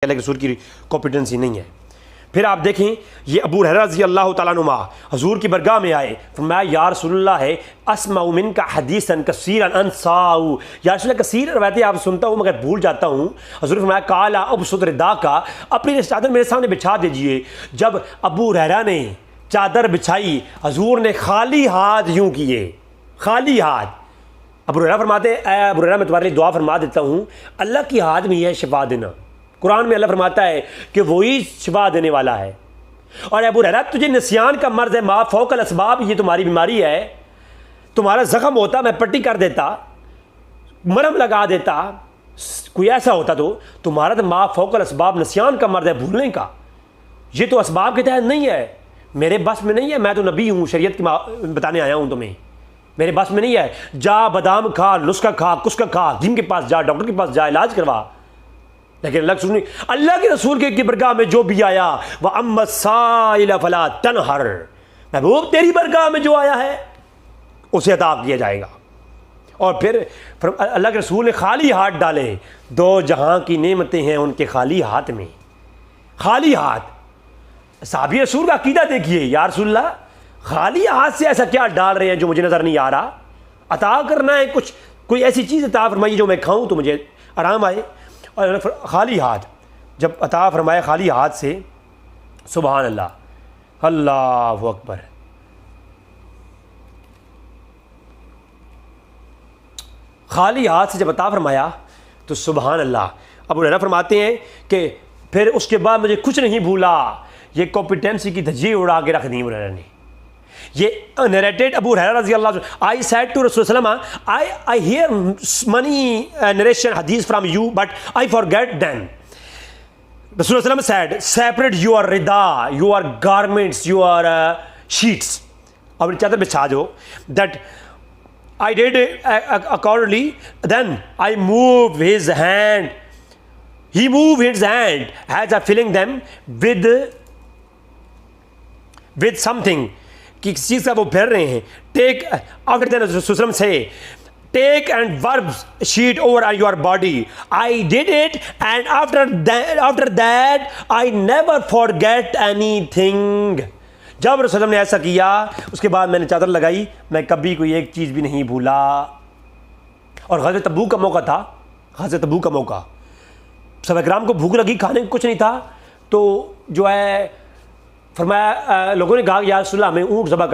لیکن حضور کی کمپیٹنسی نہیں ہے۔ پھر آپ دیکھیں یہ ابو ہریرہ رضی اللہ تعالیٰ عنہ حضور کی برگاہ میں آئے، فرمایا یا رسول اللہ ہے اسمع منک حدیثا کثیرا انساؤ، یا رسول اللہ کثیر روایتیں آپ سنتا ہوں مگر بھول جاتا ہوں۔ حضور نے فرمایا کالا ابسط رداکا، اپنی چادر میرے سامنے بچھا دیجئے۔ جب ابو ہریرہ نے چادر بچھائی حضور نے خالی ہاتھ یوں کیے، خالی ہاتھ۔ ابو ہریرہ فرماتے ہیں اے ابو ہریرہ میں تمہارے لیے دعا فرما دیتا ہوں، اللہ کی ہاتھ میں ہی ہے شفا دینا۔ قرآن میں اللہ فرماتا ہے کہ وہی شفا دینے والا ہے۔ اور ابو ہریرہ تجھے نسیان کا مرض ہے، ما فوق الاسباب، یہ تمہاری بیماری ہے، تمہارا زخم ہوتا میں پٹی کر دیتا، مرہم لگا دیتا، کوئی ایسا ہوتا تو تمہارا تو ما فوق الاسباب نسیان کا مرض ہے، بھولنے کا، یہ تو اسباب کے تحت نہیں ہے، میرے بس میں نہیں ہے، میں تو نبی ہوں، شریعت کی بتانے آیا ہوں تمہیں، میرے بس میں نہیں ہے۔ جا بادام کھا، نسخہ کھا، کسکا کھا، حکیم کے پاس جا، ڈاکٹر کے پاس جا، علاج کروا۔ لیکن اللہ کے رسول کی برگاہ میں جو بھی آیا وَأَمَّا السَّائِلَ فَلَا تَنْهَرْ، محبوب تیری برگاہ میں جو آیا ہے اسے عطا کیا جائے گا۔ اور پھر اللہ کے رسول نے خالی ہاتھ ڈالے، دو جہاں کی نعمتیں ہیں ان کے خالی ہاتھ میں، خالی ہاتھ۔ صحابی رسول کا عقیدہ دیکھیے، یا رسول اللہ خالی ہاتھ سے ایسا کیا ڈال رہے ہیں جو مجھے نظر نہیں آ رہا، عطا کرنا ہے کچھ، کوئی ایسی چیز عطا فرمائیے جو میں کھاؤں تو مجھے آرام آئے۔ اور خالی ہاتھ جب عطا فرمایا خالی ہاتھ سے، سبحان اللہ، اللہ اکبر، خالی ہاتھ سے جب عطا فرمایا تو سبحان اللہ۔ ابو ہریرہ فرماتے ہیں کہ پھر اس کے بعد مجھے کچھ نہیں بھولا، یہ کمپیٹنسی کی دھجی اڑا کے رکھ دی ابو ہریرہ نے۔ یہ نریٹڈ ابو ہریرہ رضی اللہ عنہ، I said to Rasul sallam, I hear many narration hadith from you but I forget them. Rasul sallam said, separate your rida, your garments, your sheets. اپنی چادر بچھا دو۔ That I did accordingly. Then I moved his hand. He moved his hand as I filling them with something. کہ کسی چیز کا وہ پھیر رہے ہیں۔ ٹیک آفٹر دین رسول سے ٹیک اینڈ ورب sheet over your body, I did it and after that I never forget any thing. جب رسول نے ایسا کیا اس کے بعد میں نے چادر لگائی، میں کبھی کوئی ایک چیز بھی نہیں بھولا۔ اور غزوہ تبوک کا موقع تھا، غزوہ تبوک کا موقع، صحابہ کرام کو بھوک لگی، کھانے کو کچھ نہیں تھا، تو جو ہے فرمایا لوگوں نے کہا یا رسول اللہ ہمیں اونٹ ذبح کر